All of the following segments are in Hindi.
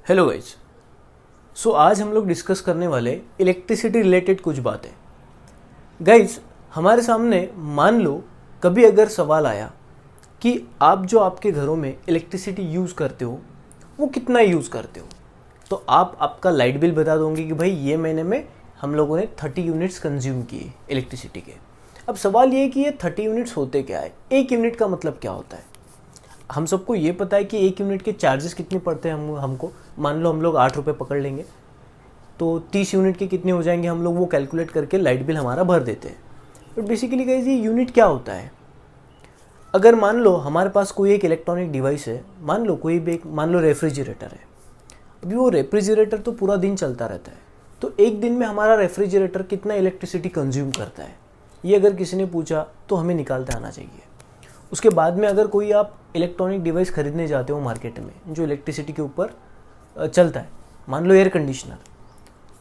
Hello guys. आज हम लोग डिस्कस करने वाले इलेक्ट्रिसिटी रिलेटेड कुछ बातें। गाइज, हमारे सामने मान लो कभी अगर सवाल आया कि आप जो आपके घरों में इलेक्ट्रिसिटी यूज़ करते हो वो कितना यूज़ करते हो, तो आप आपका लाइट बिल बता दोगे कि भाई ये महीने में हम लोगों ने 30 यूनिट्स कंज्यूम किए इलेक्ट्रिसिटी के। अब सवाल ये है कि ये 30 यूनिट्स होते क्या है, एक यूनिट का मतलब क्या होता है। हम सबको ये पता है कि एक यूनिट के चार्जेस कितने पड़ते हैं हमको। मान लो हम लोग 8 रुपये पकड़ लेंगे तो 30 यूनिट के कितने हो जाएंगे, हम लोग वो कैलकुलेट करके लाइट बिल हमारा भर देते हैं। बट बेसिकली गाइस, ये यूनिट क्या होता है। अगर मान लो हमारे पास कोई एक इलेक्ट्रॉनिक डिवाइस है, मान लो कोई भी एक, मान लो रेफ्रिजरेटर है। अभी वो रेफ्रिजरेटर तो पूरा दिन चलता रहता है, तो एक दिन में हमारा रेफ्रिजरेटर कितना इलेक्ट्रिसिटी कंज्यूम करता है, ये अगर किसी ने पूछा तो हमें निकालते आना चाहिए। उसके बाद में अगर कोई आप इलेक्ट्रॉनिक डिवाइस खरीदने जाते हो मार्केट में जो इलेक्ट्रिसिटी के ऊपर चलता है, मान लो एयर कंडीशनर,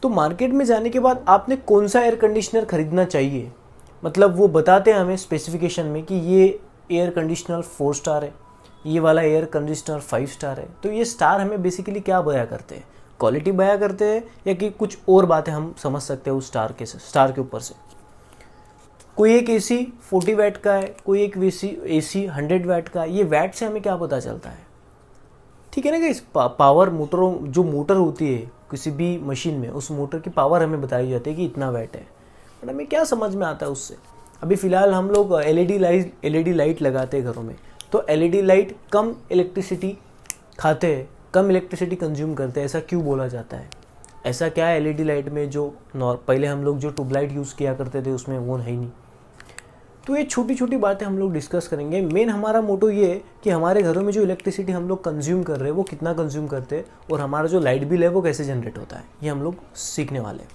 तो मार्केट में जाने के बाद आपने कौन सा एयर कंडीशनर खरीदना चाहिए, मतलब वो बताते हैं हमें स्पेसिफिकेशन में कि ये एयर कंडीशनर 4 स्टार है, ये वाला एयर कंडीशनर 5 स्टार है। तो ये स्टार हमें बेसिकली क्या बया करते हैं, क्वालिटी बया करते हैं या कि कुछ और बातें हम समझ सकते हैं उस स्टार के ऊपर से। कोई एक एसी 40 वैट का है, कोई एक एसी 100 वैट का है, ये वैट से हमें क्या पता चलता है। ठीक है ना गाइस, पावर मोटरों, जो मोटर होती है किसी भी मशीन में, उस मोटर की पावर हमें बताई जाती है कि इतना वैट है। बट हमें क्या समझ में आता है उससे। अभी फ़िलहाल हम लोग एलईडी लाइट लगाते हैं घरों में, तो एलईडी लाइट कम इलेक्ट्रिसिटी खाते हैं, कम इलेक्ट्रिसिटी कंज्यूम करते हैं। ऐसा क्यों बोला जाता है, ऐसा क्या है एलईडी लाइट में जो पहले हम लोग जो ट्यूबलाइट यूज़ किया करते थे उसमें वो है ही नहीं। तो ये छोटी छोटी बातें हम लोग डिस्कस करेंगे। मेन हमारा मोटो ये है कि हमारे घरों में जो इलेक्ट्रिसिटी हम लोग कंज्यूम कर रहे हैं वो कितना कंज्यूम करते हैं, और हमारा जो लाइट बिल है वो कैसे जनरेट होता है, ये हम लोग सीखने वाले हैं।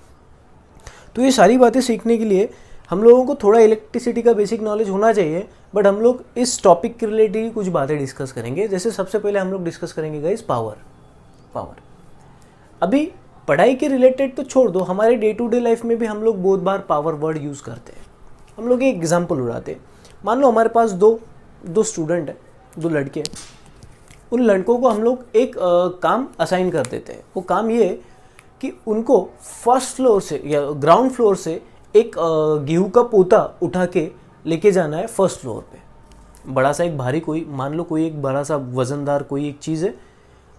तो ये सारी बातें सीखने के लिए हम लोगों को थोड़ा इलेक्ट्रिसिटी का बेसिक नॉलेज होना चाहिए। बट हम लोग इस टॉपिक के रिलेटेड कुछ बातें डिस्कस करेंगे। जैसे सबसे पहले हम लोग डिस्कस करेंगे गाइस पावर। अभी पढ़ाई के रिलेटेड तो छोड़ दो, हमारे डे टू डे लाइफ में भी हम लोग बहुत बार पावर वर्ड यूज़ करते हैं। हम लोग एक एग्जांपल उड़ाते, मान लो हमारे पास दो स्टूडेंट है, 2 लड़के। उन लड़कों को हम लोग एक काम असाइन कर देते हैं। वो काम ये है कि उनको फर्स्ट फ्लोर से या ग्राउंड फ्लोर से एक गेहूं का पोता उठा के लेके जाना है फर्स्ट फ्लोर पे। बड़ा सा एक भारी, कोई मान लो कोई एक बड़ा सा वजनदार कोई एक चीज़ है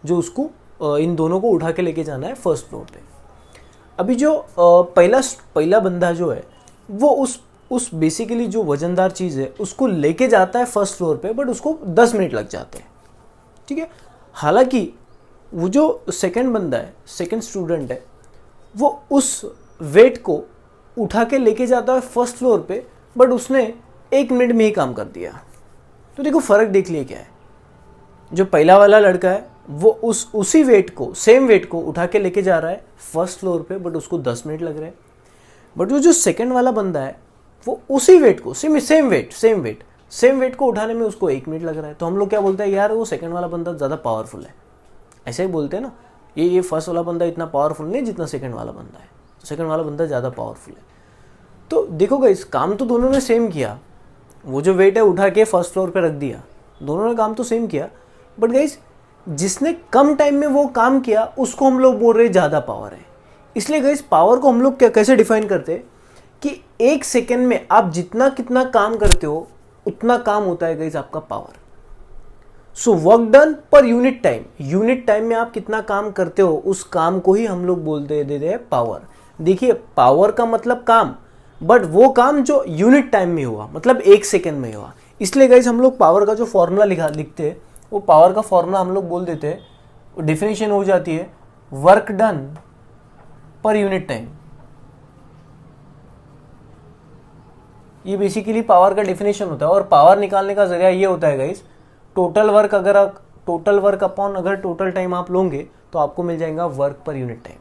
जो उसको इन दोनों को उठा के लेके जाना है फर्स्ट फ्लोर पे। अभी जो पहला बंदा जो है वो उस बेसिकली जो वजनदार चीज़ है उसको लेके जाता है फर्स्ट फ्लोर पे, बट उसको 10 मिनट लग जाते हैं। ठीक है, हालांकि वो जो सेकंड बंदा है, सेकंड स्टूडेंट है, वो उस वेट को उठा के लेके जाता है फर्स्ट फ्लोर पे, बट उसने 1 मिनट में ही काम कर दिया। तो देखो फ़र्क देख लिया क्या है। जो पहला वाला लड़का है वो उसी वेट को, सेम वेट को उठा के लेके जा रहा है फर्स्ट फ्लोर पे, बट उसको 10 मिनट लग रहे हैं। बट वो जो सेकंड वाला बंदा है वो उसी वेट को, सेम वेट को उठाने में उसको 1 मिनट लग रहा है। तो हम लोग क्या बोलते हैं, यार वो सेकंड वाला बंदा ज़्यादा पावरफुल है। ऐसे ही बोलते हैं ना, ये फर्स्ट वाला बंदा इतना पावरफुल नहीं जितना सेकंड वाला बंदा है, तो सेकंड वाला बंदा ज़्यादा पावरफुल है। तो देखो गाइस, काम तो दोनों ने सेम किया। वो जो वेट है उठा के फर्स्ट फ्लोर पे रख दिया, दोनों ने काम तो सेम किया। बट गाइस, जिसने कम टाइम में वो काम किया उसको हम लोग बोल रहे ज़्यादा पावर है। इसलिए गाइस, पावर को हम लोग कैसे डिफाइन करते हैं कि 1 सेकेंड में आप जितना कितना काम करते हो उतना काम होता है गाइस आपका power. So work done per unit time में आप कितना काम करते हो उस काम को ही हम लोग देते हैं पावर। देखिए, पावर का मतलब काम, बट वो काम जो यूनिट टाइम में हुआ, मतलब 1 सेकेंड में हुआ। इसलिए गाइस, हम लोग पावर का जो फॉर्मूला लिखते हैं, वो पावर का फॉर्मूला हम लोग बोल देते हैं, डेफिनेशन हो जाती है work done per unit time. ये बेसिकली पावर का डेफिनेशन होता है। और पावर निकालने का जरिया ये होता है गाइस, टोटल वर्क अपॉन अगर टोटल टाइम आप लोगे तो आपको मिल जाएगा वर्क पर यूनिट टाइम।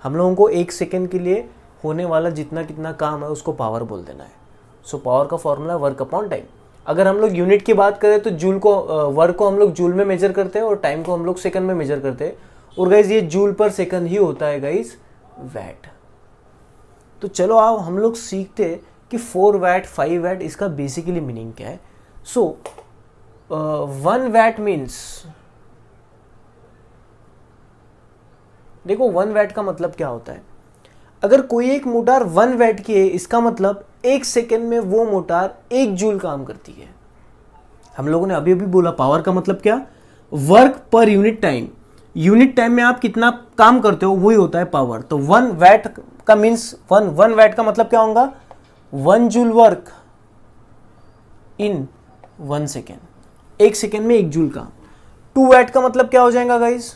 हम लोगों को 1 सेकेंड के लिए होने वाला जितना कितना काम है उसको पावर बोल देना है। सो पावर का फॉर्मूला वर्क अपॉन टाइम। अगर हम लोग यूनिट की बात करें तो वर्क को हम लोग जूल में मेजर करते हैं और टाइम को हम लोग सेकंड में मेजर करते हैं। और गाइस, ये जूल पर सेकंड ही होता है गाइस वैट। तो चलो आओ हम लोग सीखते हैं कि 4 वैट 5 वैट इसका बेसिकली मीनिंग क्या है। सो 1 वैट मीन्स देखो 1 वैट का मतलब क्या होता है, अगर कोई एक मोटर 1 वैट की है इसका मतलब 1 सेकेंड में वो मोटर 1 जूल काम करती है। हम लोगों ने अभी अभी बोला पावर का मतलब क्या, work per unit time, unit time में आप कितना काम करते हो वही होता है पावर। तो 1 वैट का मीन्स 1 वैट का मतलब क्या होगा, 1 joule work in 1 second, 1 second में 1 जूल काम। 2 वैट का मतलब क्या हो जाएगा गाइस,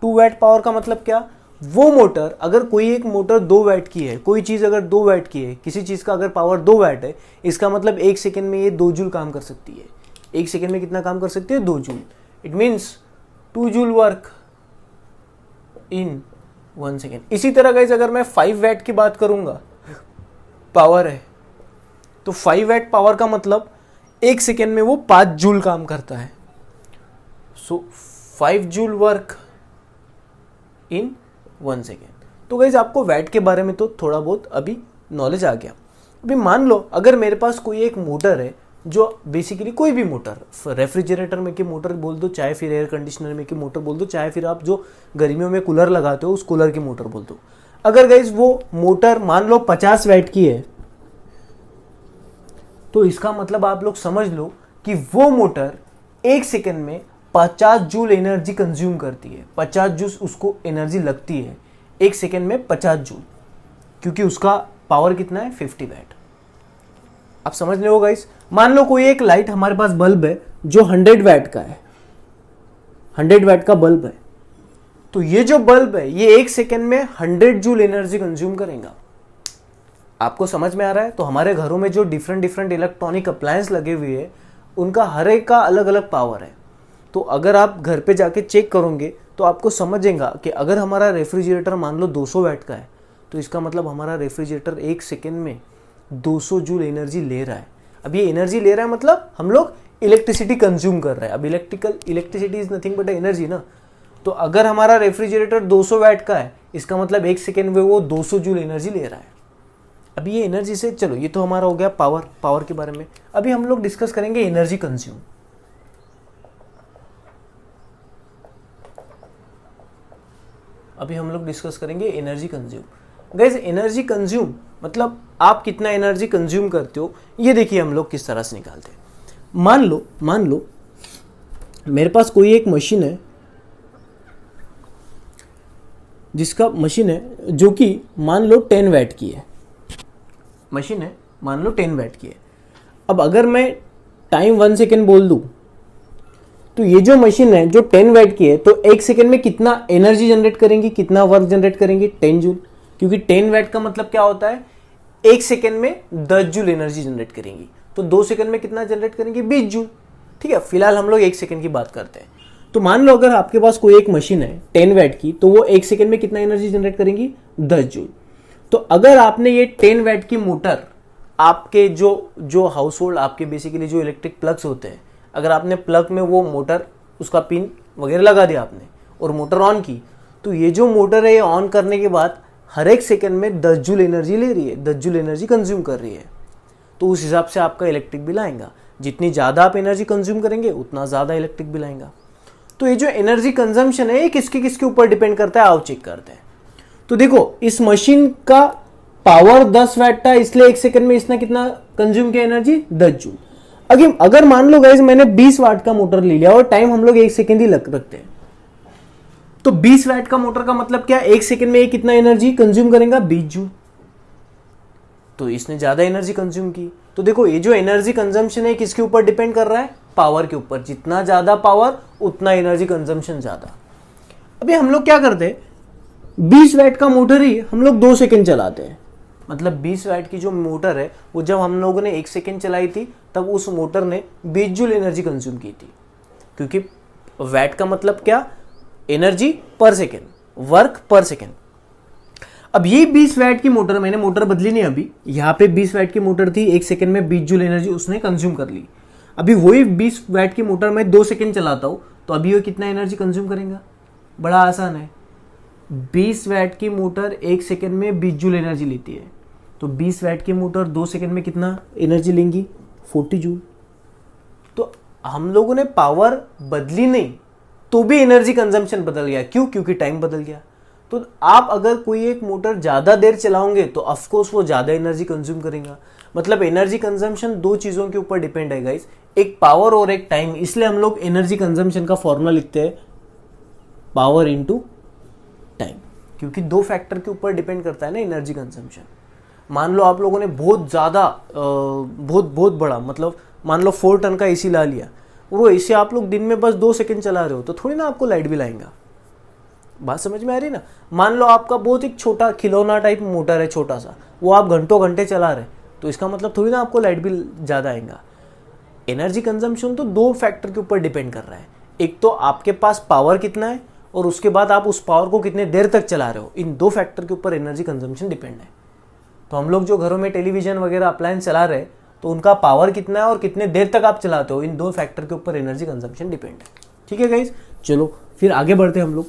2 वैट पावर का मतलब क्या, वो मोटर, अगर कोई एक मोटर 2 वैट की है, कोई चीज अगर 2 वैट की है, किसी चीज का अगर पावर 2 वैट है, इसका मतलब 1 सेकेंड में ये 2 जूल काम कर सकती है। 1 सेकेंड में कितना काम कर सकती है, 2 joule. It means 2 joule work in 1 second. इसी तरह गाइस अगर मैं 5 वैट की बात करूंगा, पावर है, तो 5 वैट पावर का मतलब 1 सेकेंड में वो 5 जूल काम करता है। सो 5 जूल वर्क इन 1 सेकेंड। तो गाइज आपको वैट के बारे में तो थोड़ा बहुत अभी नॉलेज आ गया। अभी मान लो अगर मेरे पास कोई एक मोटर है जो बेसिकली कोई भी मोटर, रेफ्रिजरेटर में की मोटर बोल दो, चाहे फिर एयर कंडीशनर में की मोटर बोल दो, चाहे फिर आप जो गर्मियों में कूलर लगाते हो उस कूलर की मोटर बोल दो। अगर गाइज वो मोटर मान लो 50 वैट की है, तो इसका मतलब आप लोग समझ लो कि वो मोटर 1 सेकेंड में 50 जूल एनर्जी कंज्यूम करती है। 50 जूल उसको एनर्जी लगती है 1 सेकेंड में, 50 जूल, क्योंकि उसका पावर कितना है, 50 वैट। आप समझ रहे हो गाइस। मान लो कोई एक लाइट हमारे पास बल्ब है जो 100 वैट का है, 100 वैट का बल्ब है, तो ये जो बल्ब है ये 1 सेकेंड में 100 जूल एनर्जी कंज्यूम करेगा। आपको समझ में आ रहा है। तो हमारे घरों में जो डिफरेंट डिफरेंट इलेक्ट्रॉनिक अप्लायंस लगे हुए हैं उनका हर एक का अलग अलग पावर है। तो अगर आप घर पे जाके चेक करोगे तो आपको समझेगा कि अगर हमारा रेफ्रिजरेटर मान लो 200 वैट का है, तो इसका मतलब हमारा रेफ्रिजरेटर 1 सेकेंड में 200 जूल एनर्जी ले रहा है। अब ये एनर्जी ले रहा है मतलब हम लोग इलेक्ट्रिसिटी कंज्यूम कर रहे हैं। अब electricity is nothing but energy ना। तो अगर हमारा रेफ्रिजरेटर 200 वैट का है, इसका मतलब 1 सेकेंड में वो 200 जूल एनर्जी ले रहा है। अभी ये एनर्जी से, चलो ये तो हमारा हो गया पावर के बारे में। अभी हम लोग डिस्कस करेंगे एनर्जी कंज्यूम। अभी हम लोग डिस्कस करेंगे energy consume. Guys energy consume मतलब आप कितना एनर्जी कंज्यूम करते हो, ये देखिए हम लोग किस तरह से निकालते हैं। मान लो मेरे पास कोई एक मशीन है, जो कि मान लो 10 वैट की है। मशीन है मान लो 10 वैट की है। अब अगर मैं टाइम 1 सेकेंड बोल दूं, तो ये जो मशीन है जो 10 वैट की है, तो 1 सेकेंड में कितना एनर्जी जनरेट करेंगी, कितना वर्क जनरेट करेंगी, 10 जूल। क्योंकि 10 वैट का मतलब क्या होता है, 1 सेकेंड में 10 जूल एनर्जी जनरेट करेंगी। तो 2 सेकेंड में कितना जनरेट करेंगी, 20 जूल। ठीक है, फिलहाल हम लोग 1 सेकेंड की बात करते हैं। तो मान लो अगर आपके पास कोई एक मशीन है 10 वैट की, तो वो 1 सेकेंड में कितना एनर्जी जनरेट करेंगी, 10 जूल। तो अगर आपने ये 10 वैट की मोटर आपके जो हाउस होल्ड, आपके बेसिकली जो इलेक्ट्रिक प्लग्स होते हैं, अगर आपने प्लग में वो मोटर, उसका पिन वगैरह लगा दिया आपने और मोटर ऑन की, तो ये जो मोटर है ये ऑन करने के बाद हर एक सेकेंड में 10 जूल एनर्जी ले रही है, 10 जूल एनर्जी कंज्यूम कर रही है। तो उस हिसाब से आपका इलेक्ट्रिक बिल आएगा। जितनी ज़्यादा आप एनर्जी कंज्यूम करेंगे उतना ज़्यादा इलेक्ट्रिक बिल आएगा। तो ये जो एनर्जी कंजम्पशन है ये किसके ऊपर डिपेंड करता है, आओ चेक करते हैं। तो देखो इस मशीन का पावर 10 वैट था, इसलिए 1 सेकेंड में इसने कितना कंज्यूम किया एनर्जी, 10 जूल। अगर मान लो गाइस मैंने 20 वाट का मोटर ले लिया और टाइम हम लोग 1 सेकेंड ही रखते हैं, तो 20 वाट का मोटर का मतलब क्या, 1 सेकेंड में ये कितना एनर्जी कंज्यूम करेगा, 20 जूल। तो इसने ज्यादा एनर्जी कंज्यूम की। तो देखो ये जो एनर्जी कंजम्पशन है किसके ऊपर डिपेंड कर रहा है, पावर के ऊपर। जितना ज्यादा पावर उतना एनर्जी कंजम्पशन ज्यादा। अभी हम लोग क्या करते हैं, 20 वाट का मोटर ही हम लोग 2 सेकेंड चलाते हैं। मतलब 20 वाट की जो मोटर है वो जब हम लोगों ने 1 सेकेंड चलाई थी तब उस मोटर ने 20 जूल एनर्जी कंज्यूम की थी। क्योंकि वैट का मतलब क्या, एनर्जी पर सेकेंड, वर्क पर सेकेंड। अब ये 20 वैट की मोटर, मैंने मोटर बदली नहीं अभी, यहाँ पे 20 वैट की मोटर थी, 1 सेकेंड में 20 जूल एनर्जी उसने कंज्यूम कर ली। अभी वही 20 वैट की मोटर मैं 2 सेकेंड चलाता हूँ, तो अभी वो कितना एनर्जी कंज्यूम करेगा, बड़ा आसान है। 20 वैट की मोटर 1 सेकेंड में 20 जूल एनर्जी लेती है, तो 20 वैट की मोटर 2 सेकेंड में कितना एनर्जी लेंगी, 40 जूल। तो हम लोगों ने पावर बदली नहीं, तो भी एनर्जी कंजम्पशन बदल गया। क्यों? क्योंकि टाइम बदल गया। तो आप अगर कोई एक मोटर ज़्यादा देर चलाओगे तो ऑफकोर्स वो ज़्यादा एनर्जी कंज्यूम करेगा। मतलब एनर्जी कंजम्पशन दो चीज़ों के ऊपर डिपेंड है गाइस, एक पावर और एक टाइम। इसलिए हम लोग एनर्जी कंजम्पशन का फॉर्मूला लिखते हैं पावर इनटू टाइम, क्योंकि दो फैक्टर के ऊपर डिपेंड करता है ना एनर्जी कंजम्पशन। मान लो आप लोगों ने बहुत ज़्यादा बहुत बड़ा, मतलब मान लो 4 टन का एसी ला लिया, वो एसी आप लोग दिन में बस 2 सेकंड चला रहे हो तो थोड़ी ना आपको लाइट बिल आएगा। बात समझ में आ रही ना? मान लो आपका बहुत एक छोटा खिलौना टाइप मोटर है, छोटा सा, वो आप घंटों घंटे चला रहे, तो इसका मतलब थोड़ी ना आपको लाइट बिल ज़्यादा आएगा। एनर्जी कंजम्पशन तो दो फैक्टर के ऊपर डिपेंड कर रहा है, एक तो आपके पास पावर कितना है और उसके बाद आप उस पावर को कितने देर तक चला रहे हो। इन दो फैक्टर के ऊपर एनर्जी कंजम्पशन डिपेंड है। तो हम लोग जो घरों में टेलीविजन वगैरह अप्लायंस चला रहे हैं तो उनका पावर कितना है और कितने देर तक आप चलाते हो, इन दो फैक्टर के ऊपर एनर्जी कंजम्पशन डिपेंड है। ठीक है गाइस, चलो फिर आगे बढ़ते हैं हम लोग।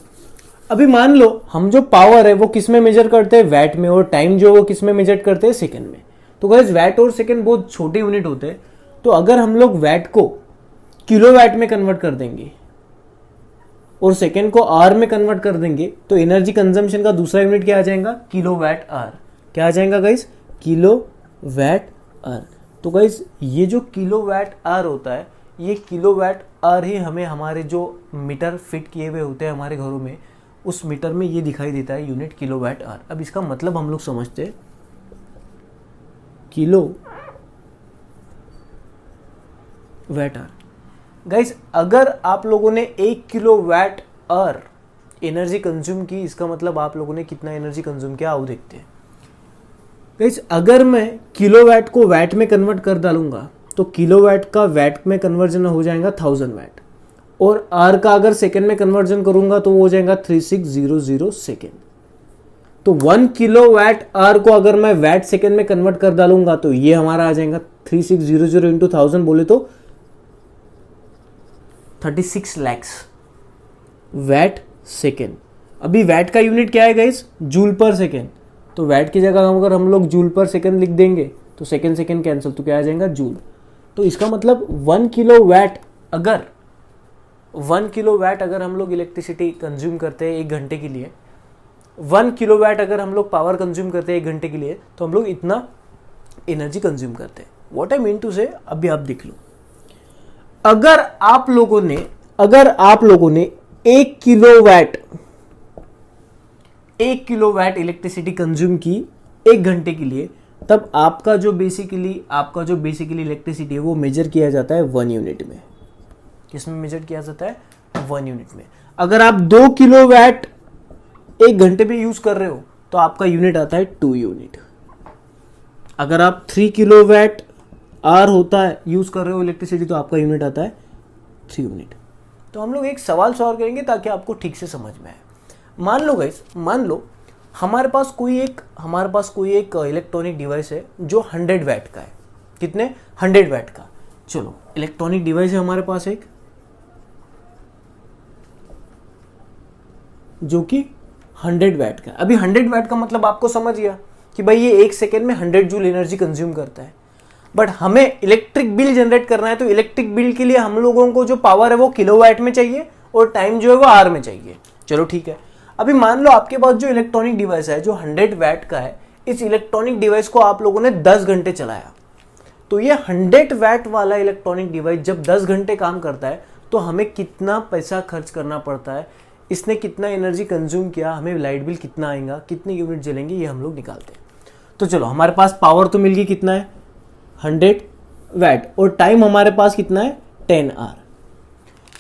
अभी मान लो हम जो पावर है वो किस में मेजर करते हैं, वैट में, और टाइम जो वो किस में मेजर करते हैं, सेकंड में। तो गाइस वैट और सेकंड बहुत छोटे यूनिट होते हैं, तो अगर हम लोग वैट को किलोवैट में कन्वर्ट कर देंगे और सेकंड को आर में कन्वर्ट कर देंगे तो एनर्जी कंजम्पशन का दूसरा यूनिट क्या आ जाएगा, किलोवैट आर। क्या आ जाएगा गाइस, किलोवैट आर। तो गाइस ये जो किलोवैट आर होता है, ये किलोवैट आर ही हमें हमारे जो मीटर फिट किए हुए होते हैं हमारे घरों में, उस मीटर में ये दिखाई देता है यूनिट किलोवैट आर। अब इसका मतलब हम लोग समझते हैं, किलो वैट आर। गाइस अगर आप लोगों ने 1 किलोवैट आर एनर्जी कंज्यूम की, इसका मतलब आप लोगों ने कितना एनर्जी कंज्यूम किया, आओ देखते हैं। गाइस अगर मैं किलोवैट को वैट में कन्वर्ट कर डालूंगा तो किलोवैट का वैट में कन्वर्जन हो जाएगा 1000 वैट, और आर का अगर सेकंड में कन्वर्जन करूंगा तो वो हो जाएगा 3600 सेकेंड। तो 1 किलोवैट आर को अगर मैं वैट सेकंड में कन्वर्ट कर डालूंगा तो ये हमारा आ जाएगा 3600 इंटू 1000 बोले तो 36 लैक्स वैट सेकेंड। अभी वैट का यूनिट क्या है गाइस, जूल पर सेकेंड। तो वैट की जगह अगर हम लोग जूल पर सेकेंड लिख देंगे तो सेकेंड सेकेंड कैंसिल, तो क्या आ जाएगा, जूल। तो इसका मतलब 1 किलोवैट अगर हम लोग इलेक्ट्रिसिटी कंज्यूम करते हैं 1 घंटे के लिए, 1 किलोवैट अगर हम लोग पावर कंज्यूम करते हैं 1 घंटे के लिए, तो हम लोग इतना एनर्जी कंज्यूम करते हैं। व्हाट आई मीन टू से, अभी आप देख लो, अगर आप लोगों ने 1 किलोवैट इलेक्ट्रिसिटी कंज्यूम की 1 घंटे के लिए, तब आपका जो बेसिकली इलेक्ट्रिसिटी है वो मेजर किया जाता है 1 यूनिट में। किसमें मेजर किया जाता है, 1 यूनिट में। अगर आप 2 किलोवैट 1 घंटे में यूज कर रहे हो तो आपका यूनिट आता है 2 यूनिट। अगर आप 3 किलोवैट आर होता है यूज कर रहे हो इलेक्ट्रिसिटी तो आपका यूनिट आता है 3 यूनिट। तो हम लोग एक सवाल सॉल्व करेंगे ताकि आपको ठीक से समझ में आए। मान लो हमारे पास कोई एक इलेक्ट्रॉनिक डिवाइस है जो 100 वैट का है। कितने, 100 वैट का। चलो इलेक्ट्रॉनिक डिवाइस है हमारे पास एक जो कि 100 वैट का। अभी 100 वैट का मतलब आपको समझ गया कि भाई ये 1 सेकेंड में 100 जूल एनर्जी कंज्यूम करता है। बट हमें इलेक्ट्रिक बिल जनरेट करना है, तो इलेक्ट्रिक बिल के लिए हम लोगों को जो पावर है वो किलोवैट में चाहिए और टाइम जो है वो आर में चाहिए। चलो ठीक है। अभी मान लो आपके पास जो इलेक्ट्रॉनिक डिवाइस है जो 100 वैट का है, इस इलेक्ट्रॉनिक डिवाइस को आप लोगों ने 10 घंटे चलाया। तो ये 100 वैट वाला इलेक्ट्रॉनिक डिवाइस जब 10 घंटे काम करता है तो हमें कितना पैसा खर्च करना पड़ता है, इसने कितना एनर्जी कंज्यूम किया, हमें लाइट बिल कितना आएगा, कितने यूनिट जलेंगे, ये हम लोग निकालते हैं। तो चलो हमारे पास पावर तो मिल गई, कितना है, 100 वैट, और टाइम हमारे पास कितना है, 10 आवर।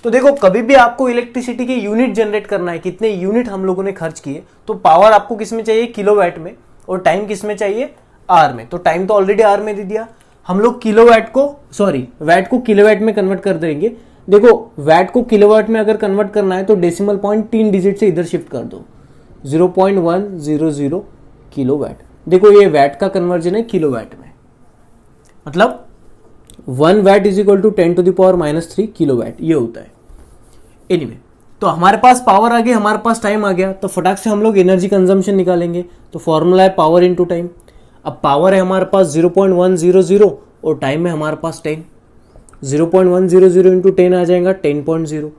तो देखो कभी भी आपको इलेक्ट्रिसिटी के यूनिट जनरेट करना है, कितने यूनिट हम लोगों ने खर्च किए, तो पावर आपको किस में चाहिए, किलोवैट में, और टाइम किस में चाहिए, आर में। तो टाइम तो ऑलरेडी आर में दे दिया, हम लोग वैट को किलोवैट में कन्वर्ट कर देंगे। देखो वैट को किलोवैट में अगर कन्वर्ट करना है तो डेसिमल पॉइंट 3 डिजिट से इधर शिफ्ट कर दो, 0.100 किलोवैट। देखो ये वैट का कन्वर्जन है किलोवैट में, मतलब 1 watt is equal to 10⁻³ kilowatt, ये होता है। एनीवे, तो हमारे पास पावर आ गई, हमारे पास टाइम आ गया, तो फटाक से हम लोग एनर्जी कंजम्पशन निकालेंगे। तो फॉर्मूला है पावर इनटू टाइम। अब पावर है हमारे पास 0.100 और टाइम है हमारे पास 10। 0.100 इंटू 10 आ जाएगा 10.0।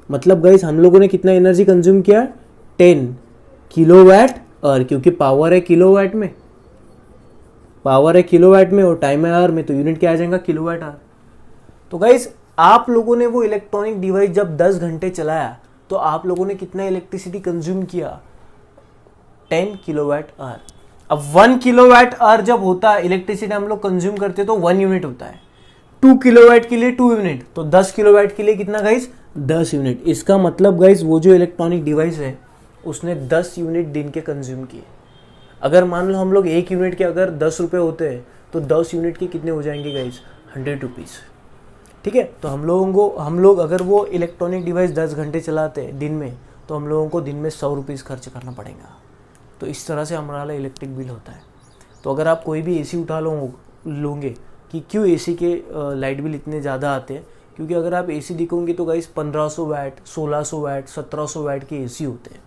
मतलब गाइस हम लोगों ने कितना एनर्जी कंज्यूम किया, 10 किलोवाट आवर, क्योंकि पावर है किलोवाट में, पावर है किलोवाट में और टाइम है आवर में, तो यूनिट क्या आ जाएगा, किलोवाट आवर। तो गाइस आप लोगों ने वो इलेक्ट्रॉनिक डिवाइस जब 10 घंटे चलाया तो आप लोगों ने कितना इलेक्ट्रिसिटी कंज्यूम किया, 10 किलोवाट आवर। अब 1 किलोवाट आवर जब होता है इलेक्ट्रिसिटी हम लोग कंज्यूम करते हैं तो 1 यूनिट होता है, 2 किलोवाट के लिए 2 यूनिट, तो 10 किलोवाट के लिए कितना गाइस, 10 यूनिट। इसका मतलब गाइस वो जो इलेक्ट्रॉनिक डिवाइस है उसने 10 यूनिट दिन के कंज्यूम किए। अगर मान लो हम लोग 1 यूनिट के अगर 10 रुपये होते हैं तो 10 यूनिट के कितने हो जाएंगे गाइस, 100 रुपीज़। ठीक है, तो हम लोग अगर वो इलेक्ट्रॉनिक डिवाइस 10 घंटे चलाते हैं दिन में तो हम लोगों को दिन में 100 रुपीज़ खर्च करना पड़ेगा। तो इस तरह से हमारा इलेक्ट्रिक बिल होता है। तो अगर आप कोई भी एसी उठा लोगे कि क्यों एसी के लाइट बिल इतने ज़्यादा आते हैं, क्योंकि अगर आप एसी देखोगे तो गाइस 1500 वाट, 1600 वाट, 1700 वाट के एसी होते हैं।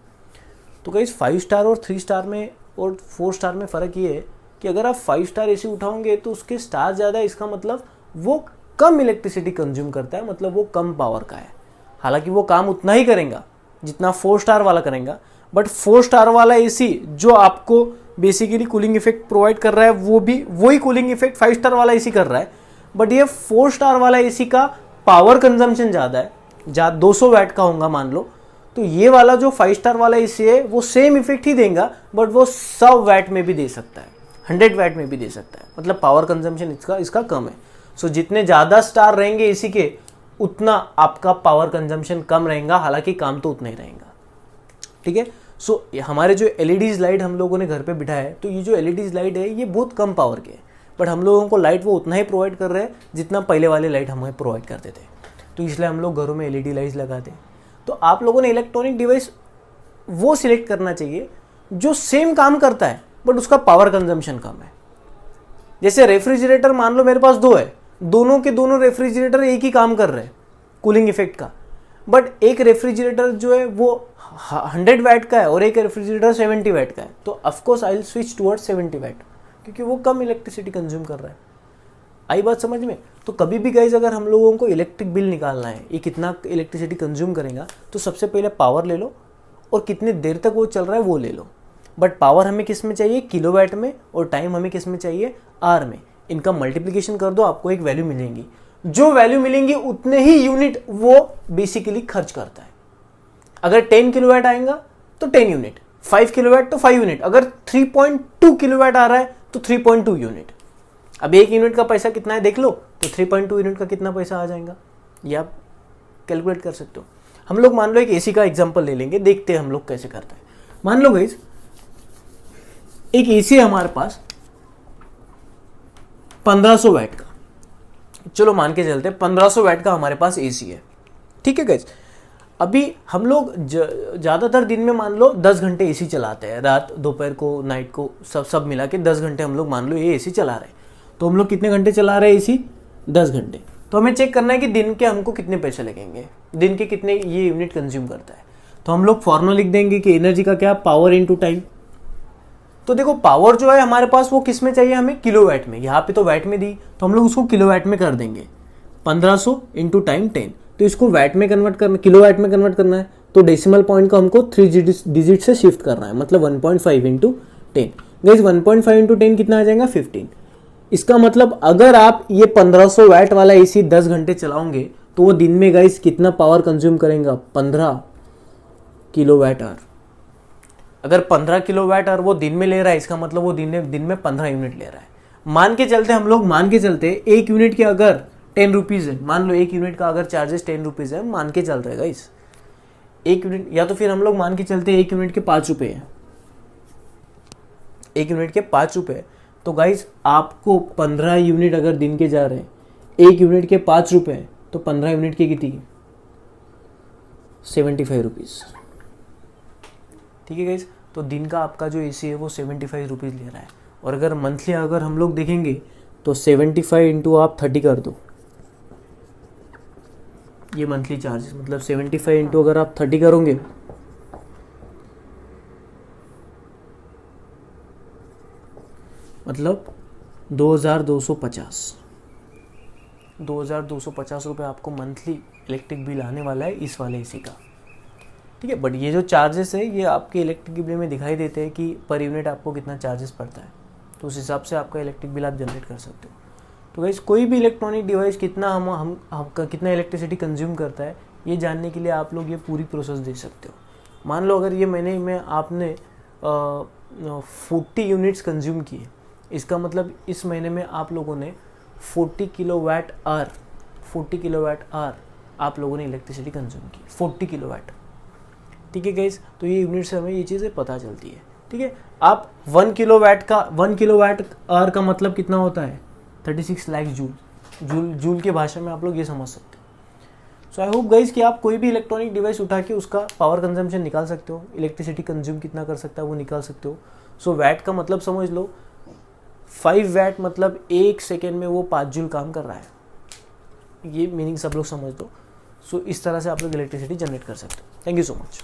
तो गाइस 5 स्टार और 3 स्टार में और 4 स्टार में फ़र्क ये है कि अगर आप 5 स्टार एसी उठाओगे तो उसके स्टार ज़्यादा है, इसका मतलब वो कम इलेक्ट्रिसिटी कंज्यूम करता है, मतलब वो कम पावर का है। हालांकि वो काम उतना ही करेगा जितना 4 स्टार वाला करेगा, बट 4 स्टार वाला एसी जो आपको बेसिकली कूलिंग इफेक्ट प्रोवाइड कर रहा है वो भी वही कूलिंग इफेक्ट 5 स्टार वाला एसी कर रहा है, बट ये 4 स्टार वाला एसी का पावर कंजम्पशन ज़्यादा है, 200 वाट का होगा मान लो, तो ये वाला जो 5 स्टार वाला एसी है वो सेम इफेक्ट ही देगा, बट वो 100 वाट में भी दे सकता है, 100 वाट में भी दे सकता है, मतलब पावर कंजम्पशन इसका कम है। सो जितने ज़्यादा स्टार रहेंगे एसी के उतना आपका पावर कंजम्पशन कम रहेगा, हालांकि काम तो उतना ही रहेगा। ठीक है, सो हमारे जो एलईडीज लाइट हम लोगों ने घर पे बिठाया है, तो ये जो एलईडीज लाइट है ये बहुत कम पावर के है, बट हम लोगों को लाइट वो उतना ही प्रोवाइड कर रहे हैं जितना पहले वाले लाइट हमें प्रोवाइड करते थे, तो इसलिए हम लोग घरों में एलईडी लाइट्स लगाते हैं। तो आप लोगों ने इलेक्ट्रॉनिक डिवाइस वो सिलेक्ट करना चाहिए जो सेम काम करता है बट उसका पावर कंजम्पशन कम है। जैसे रेफ्रिजरेटर मान लो मेरे पास 2 है, दोनों के दोनों रेफ्रिजरेटर एक ही काम कर रहे हैं कूलिंग इफेक्ट का, बट एक रेफ्रिजरेटर जो है वो 100 वाट का है और एक रेफ्रिजरेटर 70 वाट का है, तो of course I will switch towards 70 वाट, क्योंकि वो कम इलेक्ट्रिसिटी कंज्यूम कर रहा है। आई बात समझ में? तो कभी भी गाइज अगर हम लोगों को इलेक्ट्रिक बिल निकालना है, ये कितना इलेक्ट्रिसिटी कंज्यूम करेगा, तो सबसे पहले पावर ले लो और कितनी देर तक वो चल रहा है वो ले लो। बट पावर हमें किस में चाहिए, किलोवाट में, और टाइम हमें किस में चाहिए, आवर में। इनका मल्टीप्लिकेशन कर दो, आपको एक वैल्यू मिलेंगी, जो वैल्यू मिलेंगी उतने ही यूनिट वो बेसिकली खर्च करता है। अगर 10 किलोवाट आएगा तो 10 यूनिट, 5 किलोवाट तो 5 यूनिट, अगर 3.2 किलोवाट आ रहा है तो 3.2 यूनिट। अब एक यूनिट का पैसा कितना है देख लो, तो 3.2 यूनिट का कितना पैसा आ जाएगा ये आप कैलकुलेट कर सकते हो। हम लोग मान लो एक एसी का एग्जांपल ले लेंगे, देखते हैं हम लोग कैसे करते हैं। मान लो गाइस एक एसी है हमारे पास 1500 वाट का, चलो मान के चलते हैं 1500 वाट का हमारे पास एसी है। ठीक है गाइस, अभी हम लोग ज़्यादातर दिन में मान लो 10 घंटे एसी चलाते हैं, रात दोपहर को नाइट को सब मिला के 10 घंटे हम लोग मान लो ये एसी चला रहे हैं। तो हम लोग कितने घंटे चला रहे हैं एसी, 10 घंटे। तो हमें चेक करना है कि दिन के हमको कितने पैसे लगेंगे, दिन के कितने ये यूनिट कंज्यूम करता है। तो हम लोग फॉर्मूला लिख देंगे कि एनर्जी का क्या, पावर इनटू टाइम। तो देखो पावर जो है हमारे पास वो किस में चाहिए, हमें किलोवाट में, यहाँ पे तो वाट में दी तो हम लोग उसको किलोवाट में कर देंगे। 1500 इंटू टाइम 10, तो इसको वाट में कन्वर्ट करना, किलोवाट में कन्वर्ट करना है, तो डेसिमल पॉइंट को हमको 3 डिजिट से शिफ्ट करना है, मतलब 1.5 इंटू 10। गाइस 1.5 इंटू 10 कितना आ जाएगा, 15। इसका मतलब अगर आप ये 1500 वाट वाला एसी 10 घंटे चलाओगे तो वो दिन में गाइस कितना पावर कंज्यूम करेगा, 15 किलोवाट आवर। अगर 15 किलोवाट आवर वो दिन में ले रहा है, इसका मतलब वो दिन में 15 यूनिट ले रहा है। मान के चलते एक यूनिट के अगर 10 रुपीज़ है, मान लो एक यूनिट का अगर चार्जेस 10 रुपीज़ है, मान के चलते हैं गाइस एक यूनिट, या तो फिर हम लोग मान के चलते एक यूनिट के 5 रुपये है, एक यूनिट के 5 रुपये। तो गाइस आपको 15 यूनिट अगर दिन के जा रहे हैं, एक यूनिट के 5 रुपये, तो 15 यूनिट की कितनी, 75 रुपीज़। ठीक है गाइस, तो दिन का आपका जो एसी है वो 75 रुपीज़ ले रहा है। और अगर मंथली अगर हम लोग देखेंगे तो 75 इंटू आप 30 कर दो, ये मंथली चार्जेस, मतलब 75 इंटू अगर आप 30 करोगे मतलब 2250, 2250 रुपये आपको मंथली इलेक्ट्रिक बिल आने वाला है इस वाले एसी का, ठीक है। बट ये जो चार्जेस है ये आपके इलेक्ट्रिक बिल में दिखाई देते हैं कि पर यूनिट आपको कितना चार्जेस पड़ता है, तो उस हिसाब से आपका इलेक्ट्रिक बिल आप जनरेट कर सकते हो। तो गाइस कोई भी इलेक्ट्रॉनिक डिवाइस कितना आपका कितना इलेक्ट्रिसिटी कंज्यूम करता है ये जानने के लिए आप लोग ये पूरी प्रोसेस दे सकते हो। मान लो अगर ये महीने में आपने 40 यूनिट्स कंज्यूम किए, इसका मतलब इस महीने में आप लोगों ने 40 किलोवाट आवर आप लोगों ने इलेक्ट्रिसिटी कंज्यूम की, 40 किलोवाट, ठीक है गाइस। तो ये यूनिट से हमें ये चीज़ें पता चलती है, ठीक है। आप 1 किलोवाट आवर का मतलब कितना होता है, 36 लाख जूल के भाषा में आप लोग ये समझ सकते हो। सो आई होप गाइस कि आप कोई भी इलेक्ट्रॉनिक डिवाइस उठा के उसका पावर कंजम्पशन निकाल सकते हो, इलेक्ट्रिसिटी कंज्यूम कितना कर सकता है वो निकाल सकते हो। सो वैट का मतलब समझ लो, 5 वैट मतलब 1 सेकेंड में वो 5 जूल काम कर रहा है, ये मीनिंग सब लोग समझ दो। सो इस तरह से आप लोग इलेक्ट्रिसिटी जनरेट कर सकते हो। Thank you so much.